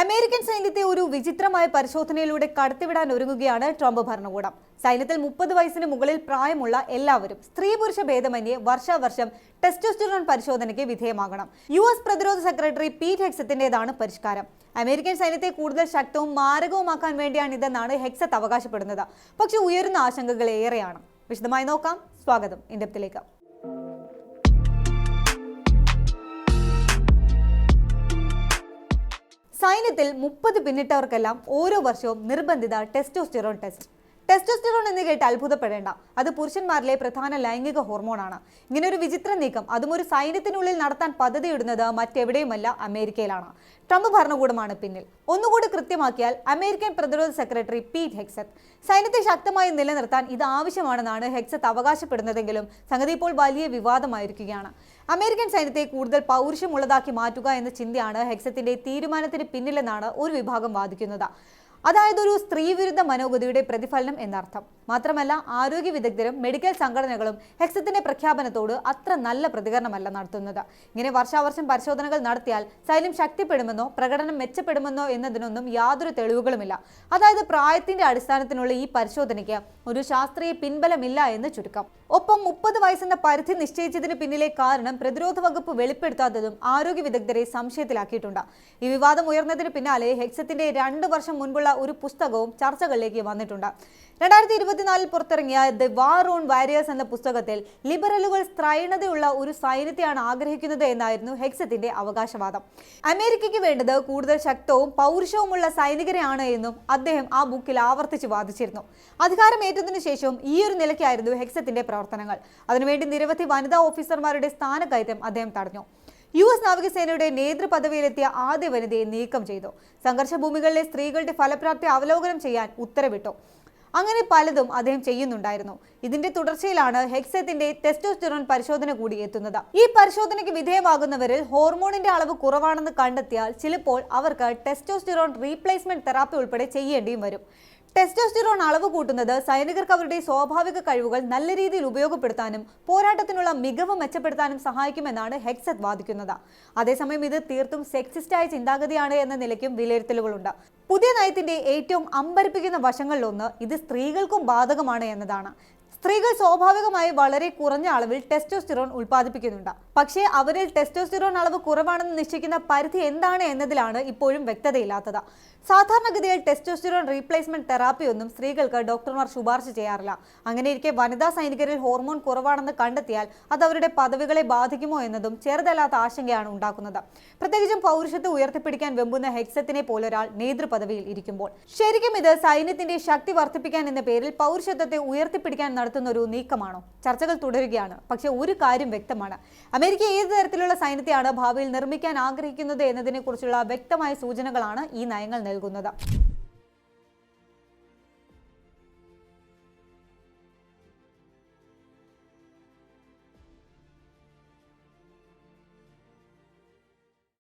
American സൈന്യത്തെ ഒരു വിചിത്രമായ പരിശോധനയിലൂടെ കടത്തിവിടാൻ ഒരുങ്ങുകയാണ് ട്രംപ് ഭരണകൂടം. സൈന്യത്തിൽ 30 വയസ്സിന് മുകളിൽ പ്രായമുള്ള എല്ലാവരും സ്ത്രീ പുരുഷ ഭേദമന്യേ വർഷാവർഷം ടെസ്റ്റോസ്റ്റെറോൺ പരിശോധനയ്ക്ക് വിധേയമാകണം. US പ്രതിരോധ സെക്രട്ടറി പീറ്റ് ഹെഗ്സത്തിന്റേതാണ് പരിഷ്കാരം. അമേരിക്കൻ സൈന്യത്തെ കൂടുതൽ ശക്തവും മാരകവുമാക്കാൻ വേണ്ടിയാണിതെന്നാണ് ഹെഗ്സത്ത് അവകാശപ്പെടുന്നത്. പക്ഷേ ഉയരുന്ന ആശങ്കകൾ ഏറെയാണ്. വിശദമായി നോക്കാം. സ്വാഗതം ഇൻഡെപ്തിലേക്ക്. സൈന്യത്തിൽ 30 പിന്നിട്ടവർക്കെല്ലാം ഓരോ വർഷവും നിർബന്ധിത ടെസ്റ്റോസ്റ്റെറോൺ ടെസ്റ്റ്. ടെസ്റ്റോസ്റ്റെറോൺ എന്ന് കേട്ട് അത്ഭുതപ്പെടേണ്ട. അത് പുരുഷന്മാരിലെ പ്രധാന ലൈംഗിക ഹോർമോണാണ്. ഇങ്ങനെ ഒരു വിചിത്ര നീക്കം അതും ഒരു സൈന്യത്തിനുള്ളിൽ നടത്താൻ പദ്ധതിയിടുന്നത് മറ്റെവിടെയുമല്ല, അമേരിക്കയിലാണ്. ട്രംപ് ഭരണകൂടമാണ് പിന്നിൽ. ഒന്നുകൂടി കൃത്യമാക്കിയാൽ അമേരിക്കൻ പ്രതിരോധ സെക്രട്ടറി പീറ്റ് ഹെഗ്സത്ത്. സൈന്യത്തെ ശക്തമായി നിലനിർത്താൻ ഇത് ആവശ്യമാണെന്നാണ് ഹെഗ്സത്ത് അവകാശപ്പെടുന്നതെങ്കിലും സംഗതി ഇപ്പോൾ വലിയ വിവാദമായിരിക്കുകയാണ്. അമേരിക്കൻ സൈന്യത്തെ കൂടുതൽ പൗരുഷമുള്ളതാക്കി മാറ്റുക എന്ന ചിന്തയാണ് ഹെഗ്സത്തിന്റെ തീരുമാനത്തിന് പിന്നിലെന്നാണ് ഒരു വിഭാഗം വാദിക്കുന്നത്. അതായത് ഒരു സ്ത്രീവിരുദ്ധ മനോഗതിയുടെ പ്രതിഫലനം എന്നർത്ഥം. മാത്രമല്ല, ആരോഗ്യ വിദഗ്ധരും മെഡിക്കൽ സംഘടനകളും ഹെഗ്സത്തിന്റെ പ്രഖ്യാപനത്തോട് അത്ര നല്ല പ്രതികരണമല്ല നടത്തുന്നത്. ഇങ്ങനെ വർഷാവർഷം പരിശോധനകൾ നടത്തിയാൽ സൈന്യം ശക്തിപ്പെടുമെന്നോ പ്രകടനം മെച്ചപ്പെടുമെന്നോ എന്നതിനൊന്നും യാതൊരു തെളിവുകളുമില്ല. അതായത് പ്രായത്തിന്റെ അടിസ്ഥാനത്തിനുള്ള ഈ പരിശോധനയ്ക്ക് ഒരു ശാസ്ത്രീയ പിൻബലമില്ല എന്ന് ചുരുക്കം. ഒപ്പം 30 വയസ്സെന്ന പരിധി നിശ്ചയിച്ചതിന് പിന്നിലെ കാരണം പ്രതിരോധ വകുപ്പ് വെളിപ്പെടുത്താത്തതും ആരോഗ്യ വിദഗ്ധരെ സംശയത്തിലാക്കിയിട്ടുണ്ട്. ഈ വിവാദം ഉയർന്നതിന് പിന്നാലെ ഹെഗ്സത്തിന്റെ 2 വർഷം മുൻപുള്ള ഒരു പുസ്തകവും ചർച്ചകളിലേക്ക് വന്നിട്ടുണ്ട്. 2024 പുറത്തിറങ്ങിയ ദ വാർ ഓൺ വാരിയേഴ്സ് എന്ന പുസ്തകത്തിൽ ലിബറലുകൾ സ്ത്രൈണതയുള്ള ഒരു സൈന്യത്തെയാണ് ആഗ്രഹിക്കുന്നത് എന്നായിരുന്നു ഹെഗ്സത്തിന്റെ അവകാശവാദം. അമേരിക്കയ്ക്ക് വേണ്ടത് കൂടുതൽ ശക്തവും പൗരുഷവുമുള്ള സൈനികരെയാണ് എന്നും അദ്ദേഹം ആ ബുക്കിൽ ആവർത്തിച്ച് വാദിച്ചിരുന്നു. അധികാരമേറ്റതിനു ശേഷവും ഈ ഒരു നിലയ്ക്കായിരുന്നു ഹെഗ്സത്തിന്റെ പ്രവർത്തനങ്ങൾ. അതിനുവേണ്ടി നിരവധി വനിതാ ഓഫീസർമാരുടെ സ്ഥാനക്കയറ്റം അദ്ദേഹം തടഞ്ഞു. US നാവികസേനയുടെ നേതൃപദവിയിലെത്തിയ ആദ്യ വനിതയെ നീക്കം ചെയ്തു. സംഘർഷ ഭൂമികളിലെ സ്ത്രീകളുടെ ഫലപ്രാപ്തി അവലോകനം ചെയ്യാൻ ഉത്തരവിട്ടു. അങ്ങനെ പലതും അദ്ദേഹം ചെയ്യുന്നുണ്ടായിരുന്നു. ഇതിന്റെ തുടർച്ചയിലാണ് ഹെഗ്സത്തിന്റെ ടെസ്റ്റോസ്റ്റെറോൺ പരിശോധന കൂടി എത്തുന്നത്. ഈ പരിശോധനയ്ക്ക് വിധേയമാകുന്നവരിൽ ഹോർമോണിന്റെ അളവ് കുറവാണെന്ന് കണ്ടെത്തിയാൽ ചിലപ്പോൾ അവർക്ക് ടെസ്റ്റോസ്റ്റെറോൺ റീപ്ലേസ്മെന്റ് തെറാപ്പി ഉൾപ്പെടെ ചെയ്യേണ്ടിയും വരും. ടെസ്റ്റോസ്റ്റെറോൺ അളവ് കൂട്ടുന്നത് സൈനികർക്ക് അവരുടെ സ്വാഭാവിക കഴിവുകൾ നല്ല രീതിയിൽ ഉപയോഗപ്പെടുത്താനും പോരാട്ടത്തിനുള്ള മികവ് മെച്ചപ്പെടുത്താനും സഹായിക്കുമെന്നാണ് ഹെഗ്സത്ത് വാദിക്കുന്നത്. അതേസമയം ഇത് തീർത്തും സെക്സിസ്റ്റായ ചിന്താഗതിയാണ് എന്ന നിലയ്ക്കും വിലയിരുത്തലുകളുണ്ട്. പുതിയ നയത്തിന്റെ ഏറ്റവും അമ്പരപ്പിക്കുന്ന വശങ്ങളിലൊന്ന് ഇത് സ്ത്രീകൾക്കും ബാധകമാണ് എന്നതാണ്. സ്ത്രീകൾ സ്വാഭാവികമായി വളരെ കുറഞ്ഞ അളവിൽ ടെസ്റ്റോസ്റ്റെറോൺ ഉൽപ്പാദിപ്പിക്കുന്നുണ്ട്. പക്ഷേ അവരിൽ ടെസ്റ്റോസ്റ്റെറോൺ അളവ് കുറവാണെന്ന് നിശ്ചയിക്കുന്ന പരിധി എന്താണ് എന്നതിലാണ് ഇപ്പോഴും വ്യക്തതയില്ലാത്തത്. സാധാരണഗതിയിൽ ടെസ്റ്റോസ്റ്റെറോൺ റീപ്ലേസ്മെന്റ് തെറാപ്പി ഒന്നും സ്ത്രീകൾക്ക് ഡോക്ടർമാർ ശുപാർശ ചെയ്യാറില്ല. അങ്ങനെയിരിക്കെ വനിതാ സൈനികരിൽ ഹോർമോൺ കുറവാണെന്ന് കണ്ടെത്തിയാൽ അത് അവരുടെ പദവികളെ ബാധിക്കുമോ എന്നതും ചെറുതല്ലാത്ത ആശങ്കയാണ് ഉണ്ടാക്കുന്നത്. പ്രത്യേകിച്ചും പൗരുഷത്തെ ഉയർത്തിപ്പിടിക്കാൻ വെമ്പുന്ന ഹെഗ്സത്തിനെ പോലൊരാൾ നേതൃപദവിയിൽ ഇരിക്കുമ്പോൾ. ശരിക്കും ഇത് സൈന്യത്തിന്റെ ശക്തി വർദ്ധിപ്പിക്കാൻ എന്ന പേരിൽ പൗരുഷത്വത്തെ ഉയർത്തിപ്പിടിക്കാൻ നടത്തുന്ന ഒരു നീക്കമാണോ? ചർച്ചകൾ തുടരുകയാണ്. പക്ഷെ ഒരു കാര്യം വ്യക്തമാണ്, അമേരിക്ക ഏത് തരത്തിലുള്ള സൈന്യത്തെയാണ് ഭാവിയിൽ നിർമ്മിക്കാൻ ആഗ്രഹിക്കുന്നത് എന്നതിനെ കുറിച്ചുള്ള വ്യക്തമായ സൂചനകളാണ് ഈ നയങ്ങൾ നൽകുന്നത്.